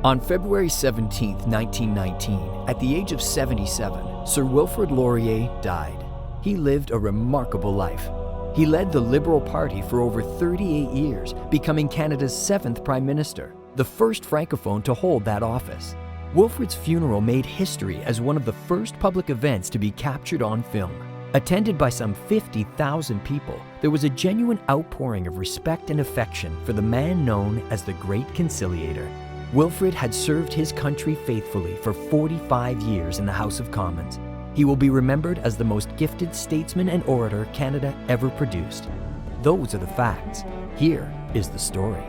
On February 17, 1919, at the age of 77, Sir Wilfrid Laurier died. He lived a remarkable life. He led the Liberal Party for over 38 years, becoming Canada's 7th Prime Minister, the first Francophone to hold that office. Wilfrid's funeral made history as one of the first public events to be captured on film. Attended by some 50,000 people, there was a genuine outpouring of respect and affection for the man known as the Great Conciliator. Wilfrid had served his country faithfully for 45 years in the House of Commons. He will be remembered as the most gifted statesman and orator Canada ever produced. Those are the facts. Here is the story.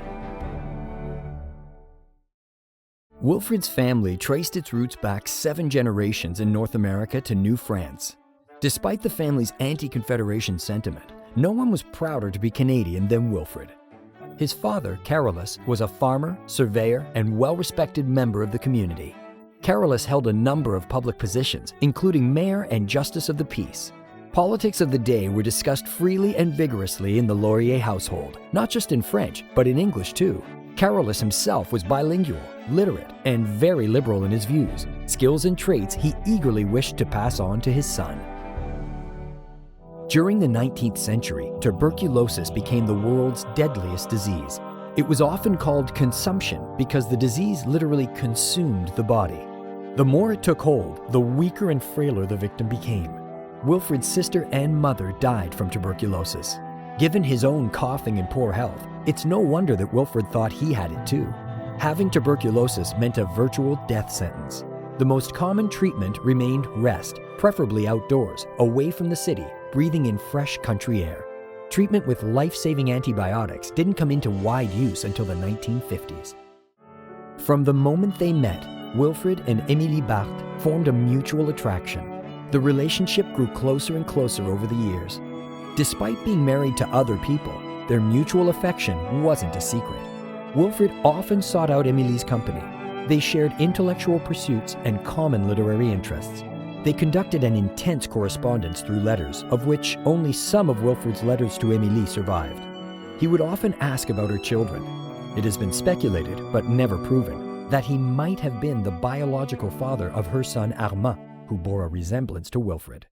Wilfrid's family traced its roots back 7 generations in North America to New France. Despite the family's anti-Confederation sentiment, no one was prouder to be Canadian than Wilfrid. His father, Carolus, was a farmer, surveyor, and well-respected member of the community. Carolus held a number of public positions, including mayor and justice of the peace. Politics of the day were discussed freely and vigorously in the Laurier household, not just in French, but in English too. Carolus himself was bilingual, literate, and very liberal in his views, skills and traits he eagerly wished to pass on to his son. During the 19th century, tuberculosis became the world's deadliest disease. It was often called consumption because the disease literally consumed the body. The more it took hold, the weaker and frailer the victim became. Wilfrid's sister and mother died from tuberculosis. Given his own coughing and poor health, it's no wonder that Wilfrid thought he had it too. Having tuberculosis meant a virtual death sentence. The most common treatment remained rest, preferably outdoors, away from the city, breathing in fresh country air. Treatment with life-saving antibiotics didn't come into wide use until the 1950s. From the moment they met, Wilfrid and Émilie Barthes formed a mutual attraction. The relationship grew closer and closer over the years. Despite being married to other people, their mutual affection wasn't a secret. Wilfrid often sought out Émilie's company. They shared intellectual pursuits and common literary interests. They conducted an intense correspondence through letters, of which only some of Wilfrid's letters to Émilie survived. He would often ask about her children. It has been speculated, but never proven, that he might have been the biological father of her son Armand, who bore a resemblance to Wilfrid.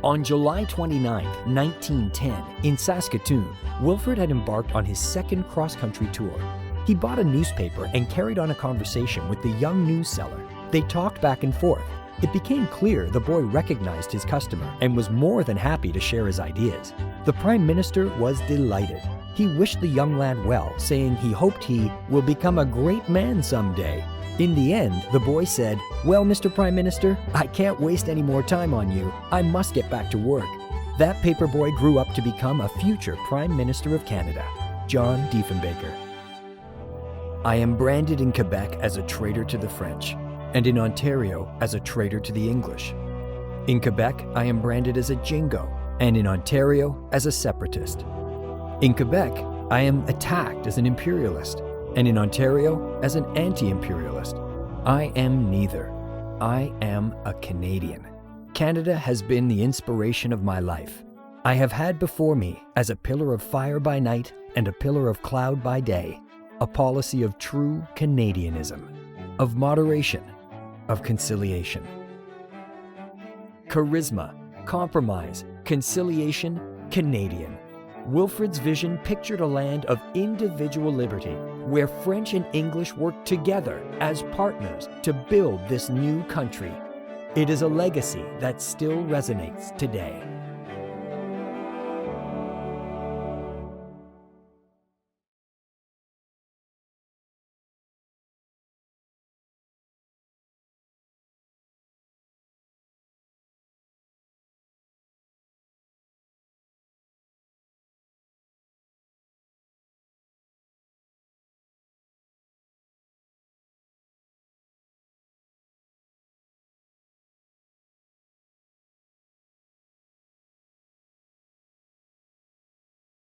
On July 29, 1910, in Saskatoon, Wilfrid had embarked on his second cross-country tour. He bought a newspaper and carried on a conversation with the young news seller. They talked back and forth. It became clear the boy recognized his customer and was more than happy to share his ideas. The Prime Minister was delighted. He wished the young lad well, saying he hoped he will become a great man someday. In the end, the boy said, "Well, Mr. Prime Minister, I can't waste any more time on you. I must get back to work." That paper boy grew up to become a future Prime Minister of Canada, John Diefenbaker. I am branded in Quebec as a traitor to the French, and in Ontario as a traitor to the English. In Quebec, I am branded as a jingo, and in Ontario as a separatist. In Quebec, I am attacked as an imperialist, and in Ontario as an anti-imperialist. I am neither. I am a Canadian. Canada has been the inspiration of my life. I have had before me, as a pillar of fire by night and a pillar of cloud by day, a policy of true Canadianism, of moderation, of conciliation. Charisma, compromise, conciliation, Canadian. Wilfrid's vision pictured a land of individual liberty, where French and English worked together as partners to build this new country. It is a legacy that still resonates today.